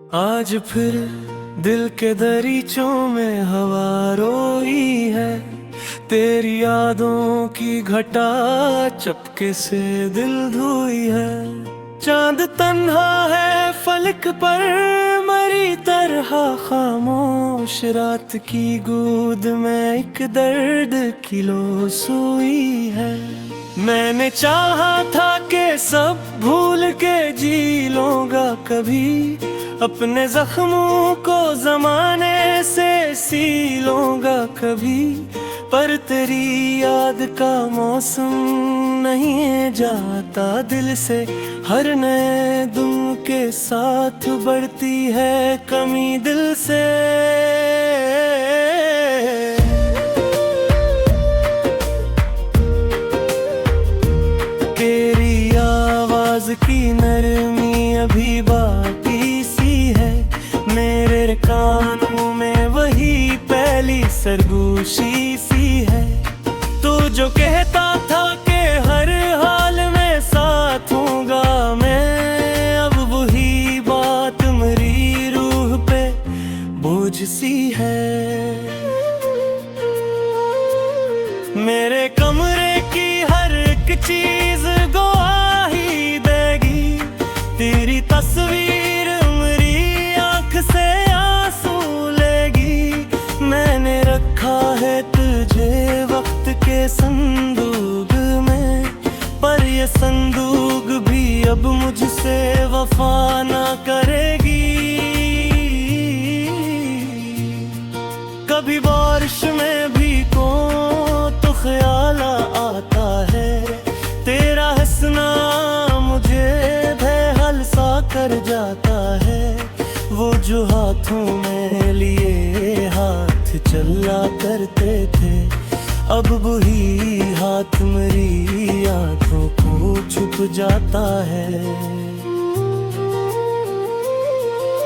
आज फिर दिल के दरीचों में हवा रोई है, तेरी यादों की घटा चपके से दिल धोई है। चांद तन्हा है फलक पर मरी तरह खामोश, रात की गोद में एक दर्द किलो सोई है। मैंने चाहा था कि सब भूल के जी लूंगा कभी, अपने जख्मों को जमाने से सी लूंगा कभी, पर तेरी याद का मौसम नहीं जाता दिल से। हर नए दिन के साथ बढ़ती है कमी दिल से। तेरी आवाज की नरमी अभी बाकी सी है, मेरे कानों में वही पहली सरगोशी सी है। तू जो कहता था कि हर हाल में साथ हूँगा मैं, अब वही बात मेरी रूह पे बोझ सी है। मेरे कमरे की हर एक चीज गवाही देगी, तेरी तस्वीर मेरी आंख से आंसू लेगी। मैंने रखा है तुझे वक्त के संदूक में, पर ये संदूक भी अब मुझसे वफा ना करेगी। कभी बारिश में भी को तो ख्याल आता है, तेरा हंसना मुझे बेहाल सा कर जाता है। वो जो हाथों में लिए हाथ चला करते थे, अब वही हाथ मेरी आंखों को छुप जाता है।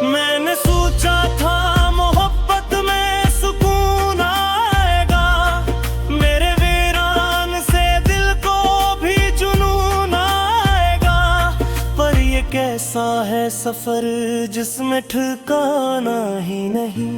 मैंने सोचा था मोहब्बत में सुकून आएगा, मेरे वीरान से दिल को भी जुनून आएगा। पर ये कैसा है सफर जिसमें ठिकाना ही नहीं,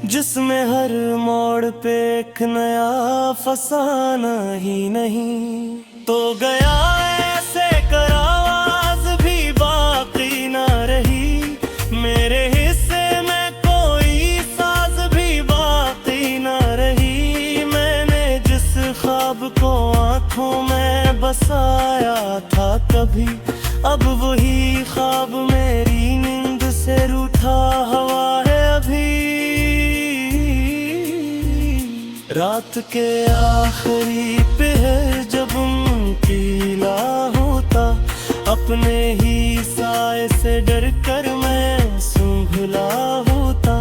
जिसमें हर मोड़ पे एक नया फसाना ही नहीं। तो गया ऐसे कर आवाज भी बाकी ना रही, मेरे हिस्से में कोई साज भी बाकी ना रही। मैंने जिस ख्वाब को आंखों में बसाया था कभी, अब वही ख्वाब मेरी नींद से रूठा हुआ है अभी। रात के आखिरी पहर जब मुमकिला होता, अपने ही साए से डर कर मैं सुंभला होता।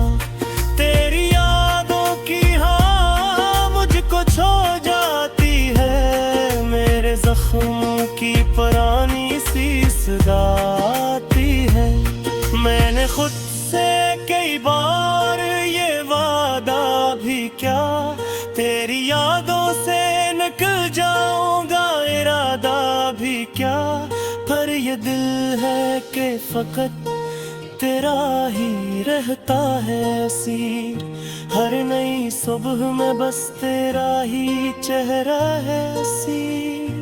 तेरी यादों की हाँ मुझको छो जाती है, मेरे जख्मों की पुरानी सी सदा आती है। मैंने खुद से कई बार ये वादा भी क्या, तेरी यादों से निकल जाऊंगा इरादा भी क्या। पर ये दिल है कि फकत तेरा ही रहता है असीर, हर नई सुबह में बस तेरा ही चेहरा है असीर।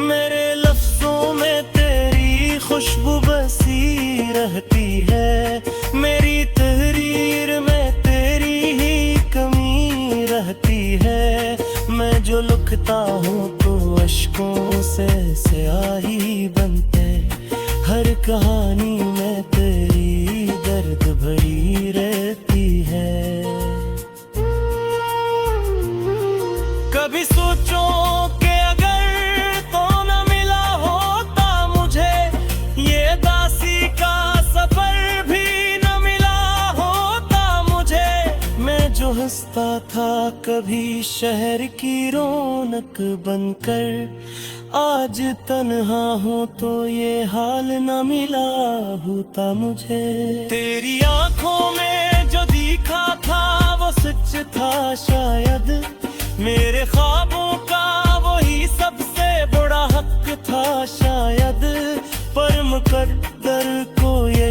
मेरे लफ्जों में तेरी खुशबू बसी रहती है, मेरी तहरीर में तेरी ही कमी रहती है। मैं जो लिखता हूँ तो अश्कों से स्याही बनते, हर कहानी में तेरी दर्द भरी रहती है। कभी सोचो कि अगर तो न मिला होता मुझे, ये दासी का सफर भी न मिला होता मुझे। मैं जो हंसता था कभी शहर की रौनक बनकर, आज तन्हा हूँ तो ये हाल न मिला होता मुझे। तेरी आंखों में जो दिखा था वो सच था शायद, मेरे ख्वाबों का वही सबसे बड़ा हक था शायद। पर मुकद्दर को ये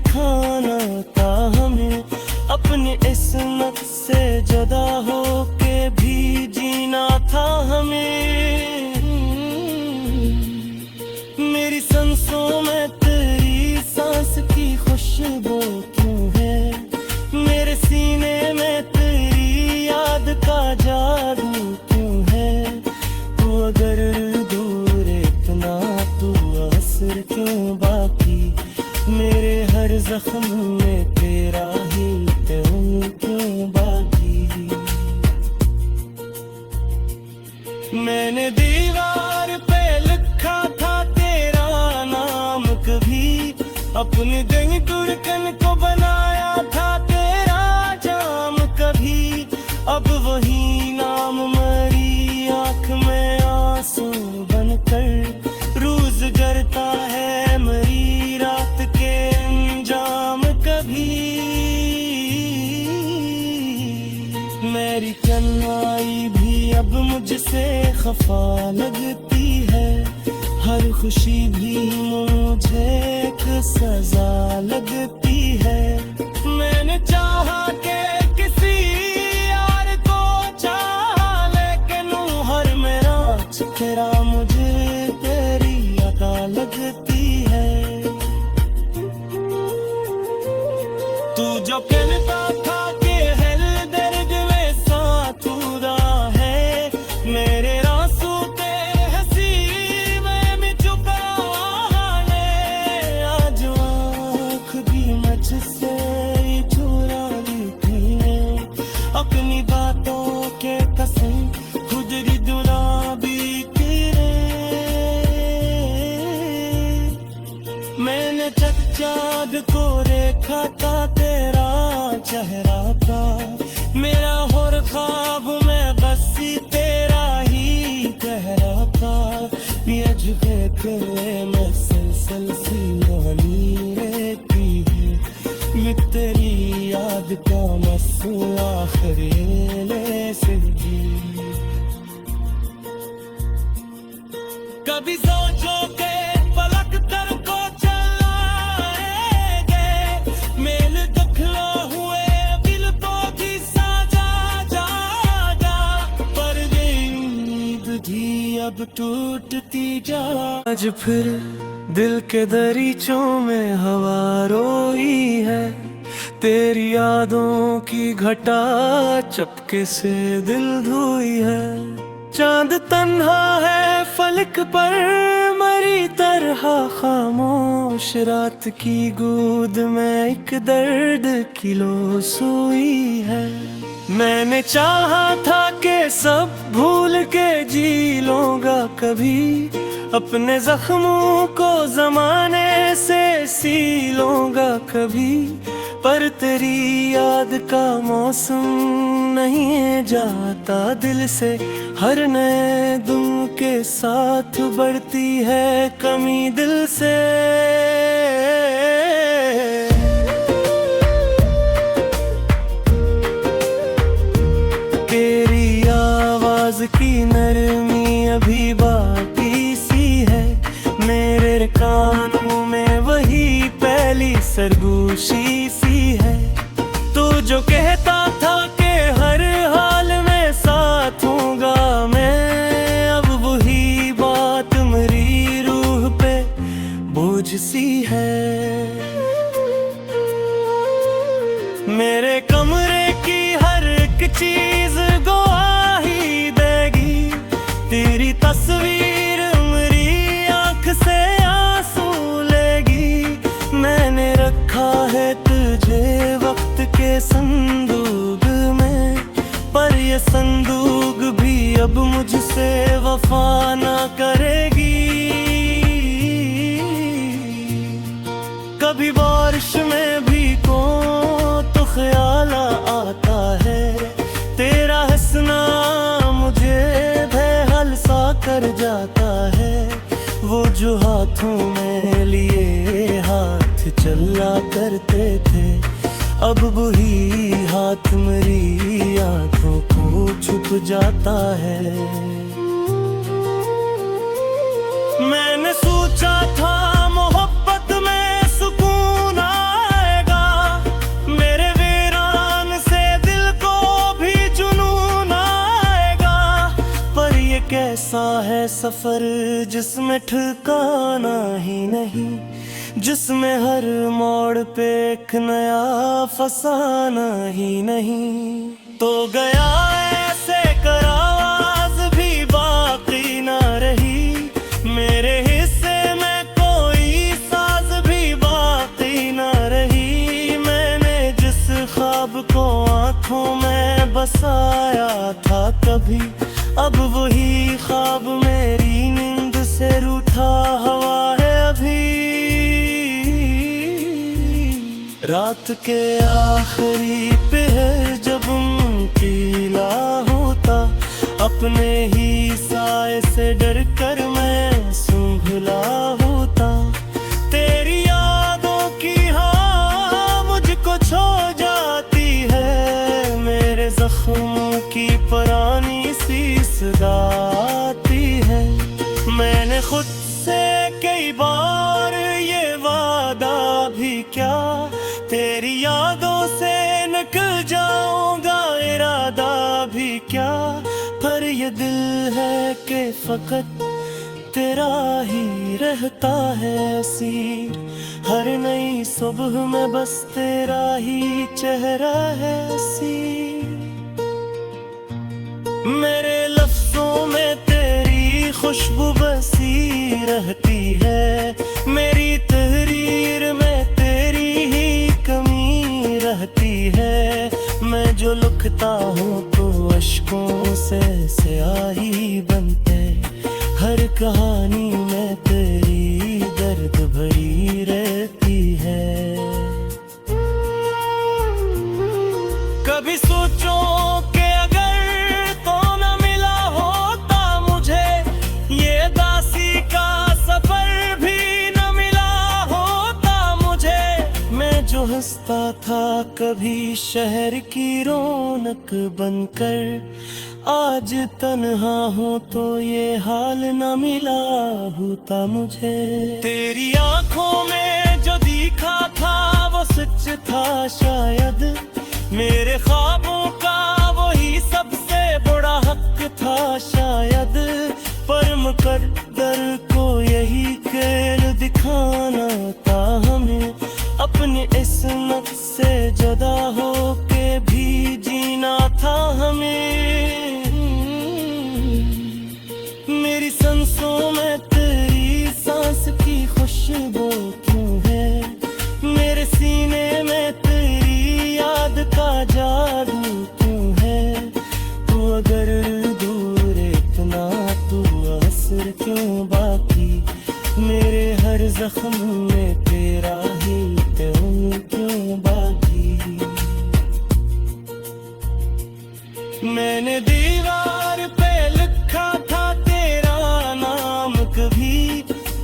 सिखाना था हमें, अपनी इस्मत से जुदा हो के भी जीना था हमें। मेरी सांसों में तेरी सांस की खुशबू क्यों है, मेरे सीने में तेरी याद का जादू क्यों है। तू अगर दूर इतना, तू असर क्यों बाकी, मेरे हर जख्म में तेरा ही तुम क्यों बाकी। मैंने दीवार पे लिखा था तेरा नाम कभी, अपने दिल धड़कन को बनाया था तेरा जाम कभी। अब वही नाम मेरी आँख में आंसू बनकर रोज जरता है मेरी रात के अंजाम कभी। मेरी कन्नाई भी अब मुझसे खफा लगती है, हर खुशी भी मुझे एक सजा लगती है। मैंने चाहा कि किसी यार को चाहा, लेकिन हर मेरा चेहरा मुझे तेरी अदा लगती है। तू जो कहता था कि हर दर्द में साथ खुदा है, मेरे रास्तों ते हंसी में भी चुका है। आज आँख भी मुझसे चुरा ली है, अपनी बातों के कसम खुद ही दुला भी तेरे। मैंने चाँद को देखा था तेरा चेहरा था, मेरा हर ख्वाब में बसी तेरा ही चेहरा था। ये जगह तेरे में सलसल सी रोनी रहती है, ये तेरी याद का मसला आखिरी से भी। कभी सोचो के पलक तर को चलाएंगे, मेल दखला हुए दिल तो भी साजा जागा, पर ये उम्मीद भी अब टूटती जा। आज फिर दिल के दरीचों में हवा रोई है, तेरी यादों की घटा चपके से दिल धोई है। चांद तन्हा है फलक पर मरी तरह खामोश, रात की गोद में एक दर्द किलो सोई है। मैंने चाहा था कि सब भूल के जी लूंगा कभी, अपने जख्मों को जमाने से सी लूंगा कभी। पर तेरी याद का मौसम नहीं जाता दिल से, हर नए दिन के साथ बढ़ती है कमी दिल से। तेरी आवाज की नरमी अभी बाकी सी है, मेरे कानों में वही पहली सरगोशी सी है। तू जो कहता था कि हर हाल में साथ हूँगा मैं, अब वही बात मेरी रूह पे बोझ सी है। मेरे कमरे की हर एक चीज गवाही देगी, तेरी तस्वीर मेरी आंख से आंसू लेगी। मैंने रखा है तुझे वक्त के संदूक में, पर ये संदूक भी अब मुझसे वफा ना करेगी। कभी बारिश में भी को तो ख्याल आता है, तेरा हंसना मुझे बेहाल सा कर जाता है। वो जो हाथों में लिए हाथ चला करते थे, अब वही हाथ मेरी आंखों को छुप जाता है। मैंने सोचा था मोहब्बत में सुकून आएगा, सफर जिसमें ठिकाना ही नहीं, जिसमें हर मोड़ पे एक नया फसाना ही नहीं। तो गया ऐसे कर आवाज भी बाकी ना रही, मेरे हिस्से में कोई साज भी बाकी ना रही। मैंने जिस ख्वाब को आंखों में बसाया था कभी, अब वही ख्वाब मेरी नींद से रूठा हुआ है अभी। रात के आखिरी पहर जब मुमकिला होता, अपने ही साए से डर कर मैं सुंभला होता। तेरी यादों की हाँ मुझको छो जाती है, मेरे जख्मों की पुरानी सी सदा आती है। मैंने खुद से कई बार ये वादा भी क्या, तेरी यादों से निकल जाऊंगा इरादा भी क्या। पर ये दिल है कि फकत तेरा ही रहता है असीर, हर नई सुबह में बस तेरा ही चेहरा है असीर। मेरे लफ्जों में तेरी खुशबू बसी रहती है, मेरी तहरीर में तेरी ही कमी रहती है। मैं जो लिखता हूँ तो अश्कों से स्याही बनते, हर कहानी में तेरी दर्द भरी रहती है। कभी सोचो कि अगर तो न मिला होता मुझे, ये दासी का सफर भी न मिला होता मुझे। मैं जो हंसता था कभी शहर की रौनक बनकर, आज तन्हा हूँ तो ये हाल न मिला होता मुझे। तेरी आंखों में जो दिखा था वो सच था शायद, मेरे ख्वाबों का वही सबसे बड़ा हक था शायद। पर मुकद्दर को यही खेल दिखाना था हमें, अपनी इस्मत से जुदा हो के भी जीना था हमें। मेरी सांसों में तेरी सांस की खुशबू क्यों है, मेरे सीने में तेरी याद का जादू क्यों है। तू अगर दूर इतना तू असर क्यों बाकी, मेरे हर जख्म में तेरा ही त्यों क्यों बाकी। मैंने दीवार पे लिखा था तेरा नाम कभी,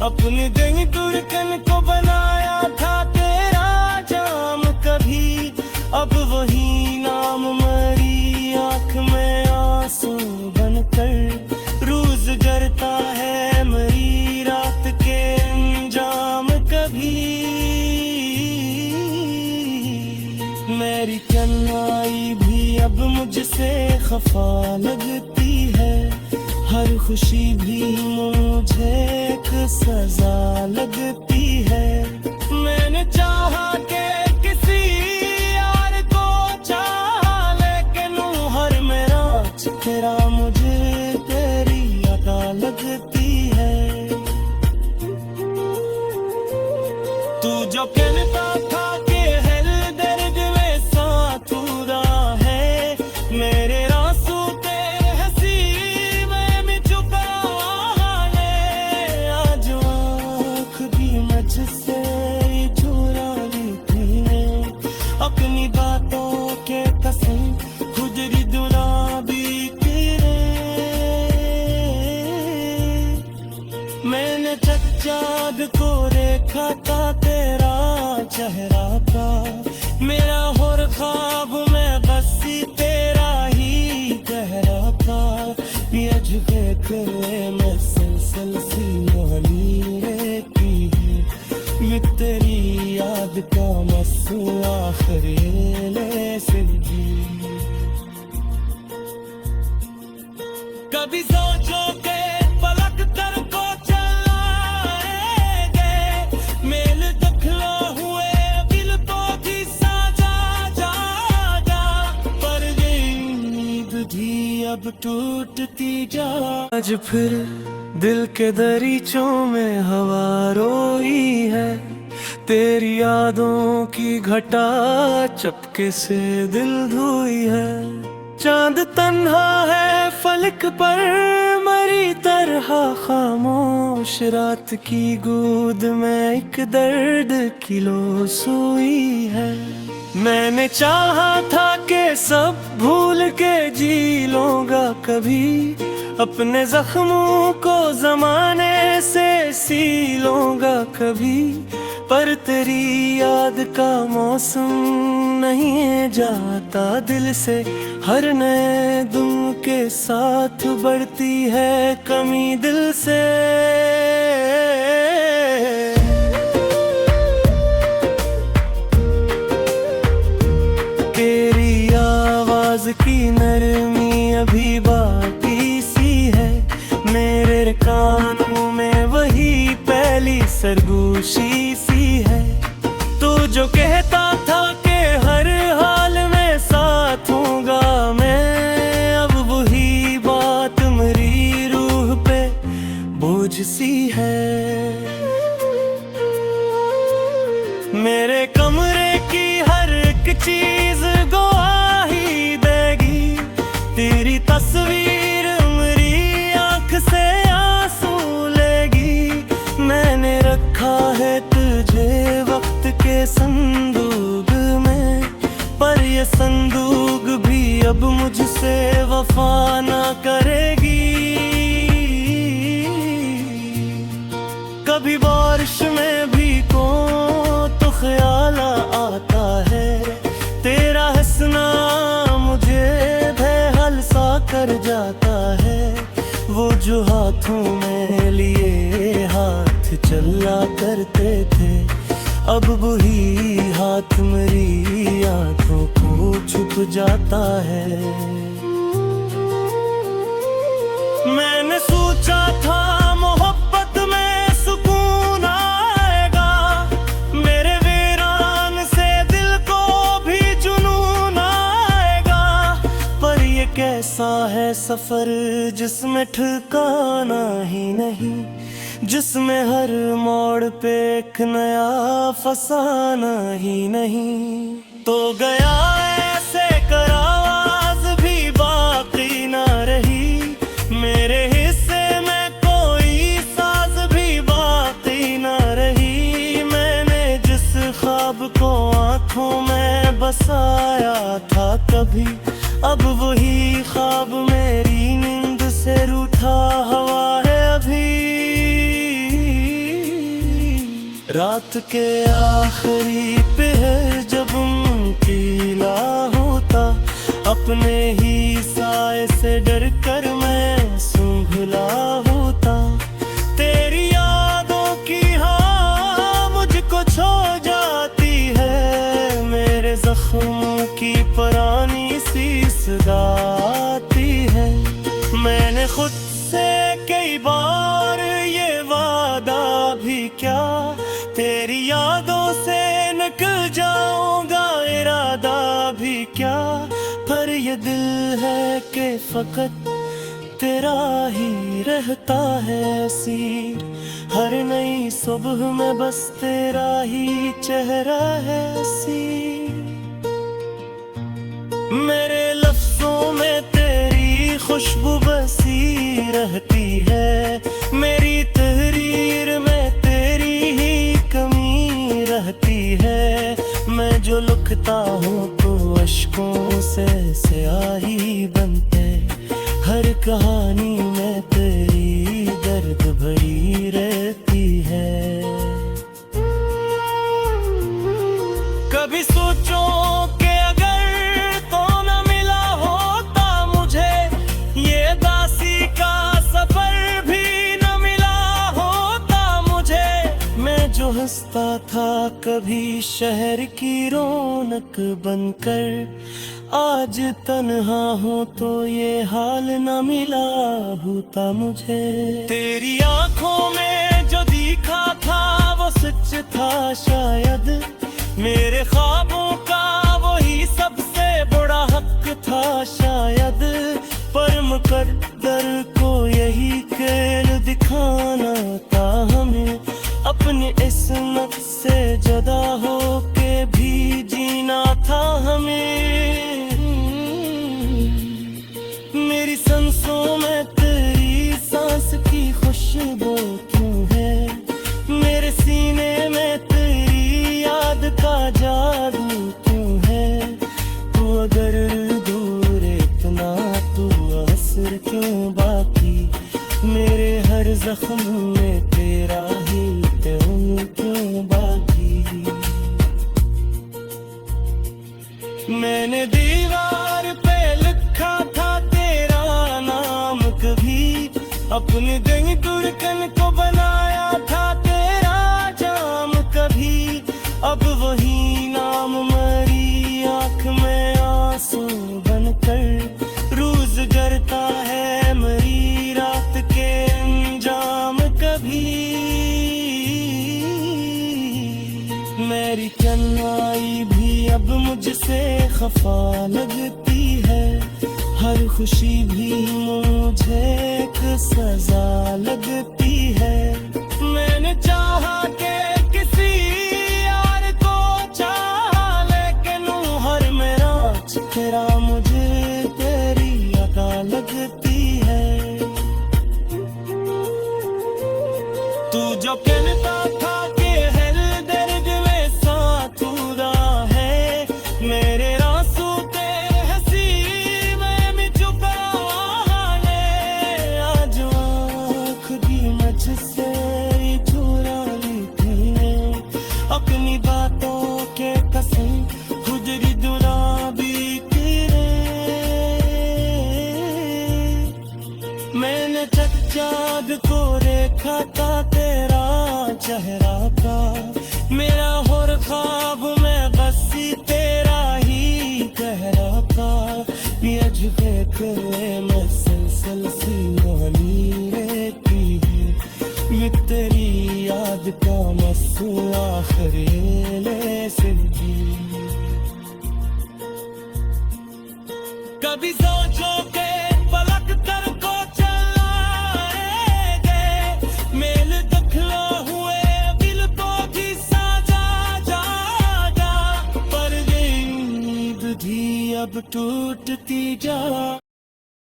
अपने दिल धड़कन को बनाया था तेरा जाम कभी। अब वही नाम मरी आँख में आंसू बनकर, रोज जरता है मरी रात के अंजाम कभी। मेरी कन्नाई भी अब मुझसे खफा लगती है, हर खुशी भी मुझे एक सजा लगती है। मैंने चाहा कि किसी यार को चाहा, लेकिन हर मेरा तेरा मुझे तेरी अदा लगती है। तू जो कहता था कि हर दर्द में साथ रहा है, मेरे रासू ते हंसी में भी छुपा है। आज आँख भी मुझसे चुरा ली थी अपनी बातों के कसम, खुजरी दुला भी तेरे। मैंने चाँद को देखा था तेरा चेहरा था, मेरा हर ख्वाब में बसी तेरा ही गहरा था। यज के में सिलसिल सी मोहनी रहती है, ये तेरी याद का मसला आखिरी ले सिलजी। कभी सोचो के पलक टूटती जा। आज फिर दिल के दरीचों में हवा रोई है, तेरी यादों की घटा चपके से दिल धोई है। चांद तन्हा है फलक पर मरी तरह खामोश, रात की गोद में एक दर्द किलो सोई है। मैंने चाहा था कि सब भूल के जी लूंगा कभी, अपने जख्मों को जमाने से सी लूंगा कभी, पर तेरी याद का मौसम नहीं जाता दिल से। हर नए दिन के साथ बढ़ती है कमी दिल से। तेरी आवाज की नरमी अभी बाकी सी है, मेरे कानों में वही पहली सरगोशी सी है। तू जो कहता था कि हर हाल में साथ हूँगा मैं, अब वही बात मेरी रूह पे बोझ सी है। मेरे कमरे की हर एक चीज गवाही देगी, तेरी तस्वीर मेरी आंख से आंसू लेगी। मैंने रखा है तुझे वक्त के संदूक में, पर ये संदूक भी अब मुझसे वफा ना करेगी। कभी बारिश में भी को तो ख्याल आता है, तेरा हंसना मुझे बेहाल सा कर जाता है। वो जो हाथों में लिए हाथ चला करते थे, अब वही हाथ मेरी आंखों को छुप जाता है। मैंने सोचा था मोहब्बत में सुकून आएगा, मेरे वीरान से दिल को भी जुनून आएगा। पर ये कैसा है सफर जिसमें ठिकाना ही नहीं, जिसमें हर मोड़ पे एक नया फसाना ही नहीं। तो गया ऐसे कर आवाज भी बाकी ना रही, मेरे हिस्से में कोई साज भी बाकी ना रही। मैंने जिस ख्वाब को आंखों में बसाया था कभी, अब वही ख्वाब मेरी नींद से रूठा हुआ है अभी। रात के आखिरी पहर जब मुमकिला होता, अपने ही साए से डर कर मैं सुंघला होता। तेरी यादों की हाँ मुझको छो जाती है, मेरे जख्मों की पुरानी सी सदा आती है। मैंने खुद से कई बार ये वादा भी क्या, तेरी यादों से निकल जाऊंगा इरादा भी क्या। पर ये दिल है कि फकत तेरा ही रहता है असीर, हर नई सुबह में बस तेरा ही चेहरा है असीर। मेरे लफ्जों में तेरी खुशबू बसी रहती है, मेरी तहरीर में तेरी ही कमी रहती है। मैं जो लिखता हूँ तो अश्कों से स्याही बनते, हर कहानी में तेरी दर्द भरी रहती है। कभी सोचो कि अगर तो न मिला होता मुझे, ये दासी का सफर भी न मिला होता मुझे। मैं जो हंसता था कभी शहर की रौनक बनकर, आज तन्हा हूँ तो ये हाल न मिला होता मुझे। तेरी आंखों में जो दिखा था वो सच था शायद, मेरे ख्वाबों का वही सबसे बड़ा हक था शायद। पर मुकर अपनी इस्मत से जुदा हो के भी जीना था हमें। मेरी सांसों में तेरी सांस की खुशबू क्यों है, मेरे सीने में तेरी याद का जादू क्यों है। तू अगर दूर इतना तू असर क्यों बाकी, मेरे हर जख्म में तेरा ही खून क्यों बाकी। मैंने दीवार पे लिखा था तेरा नाम कभी, अपने दिल धड़कन को बनाया था तेरा जाम कभी। अब वही नाम मेरी आँख में आंसू बनकर रोज जरता है मेरी रात के अंजाम कभी। मेरी कन्नाई भी अब मुझसे खफा लगती है, हर खुशी भी मुझे एक सजा लगती है। मैंने चाहा के किसी यार को चाहा, लेकिन हर मेरा तेरा मुझे तेरी अदा लगती है। तू जो कहता था कि हर दर्द में साथ खुदा है, मेरे आंसू तेरे हंसी में भी छुपा है। आज आँख भी मुझसे चुरा ली तूने, अपनी बातों के कसम गुजरी दुलाबी तेरे। मैंने चाँद को देखा था तेरा चेहरा का, मेरा हर ख्वाब में बसी तेरा ही चेहरा था। अजबे करे मैं सलसल सी मोहनी रहती है, ये तेरी याद का मसला आखिरी से भी। कभी सोचो के पलक तर को चलाएंगे, मेल दखला हुए दिल को भी साजा जागा, पर ये उम्मीद भी अब टूटती जा।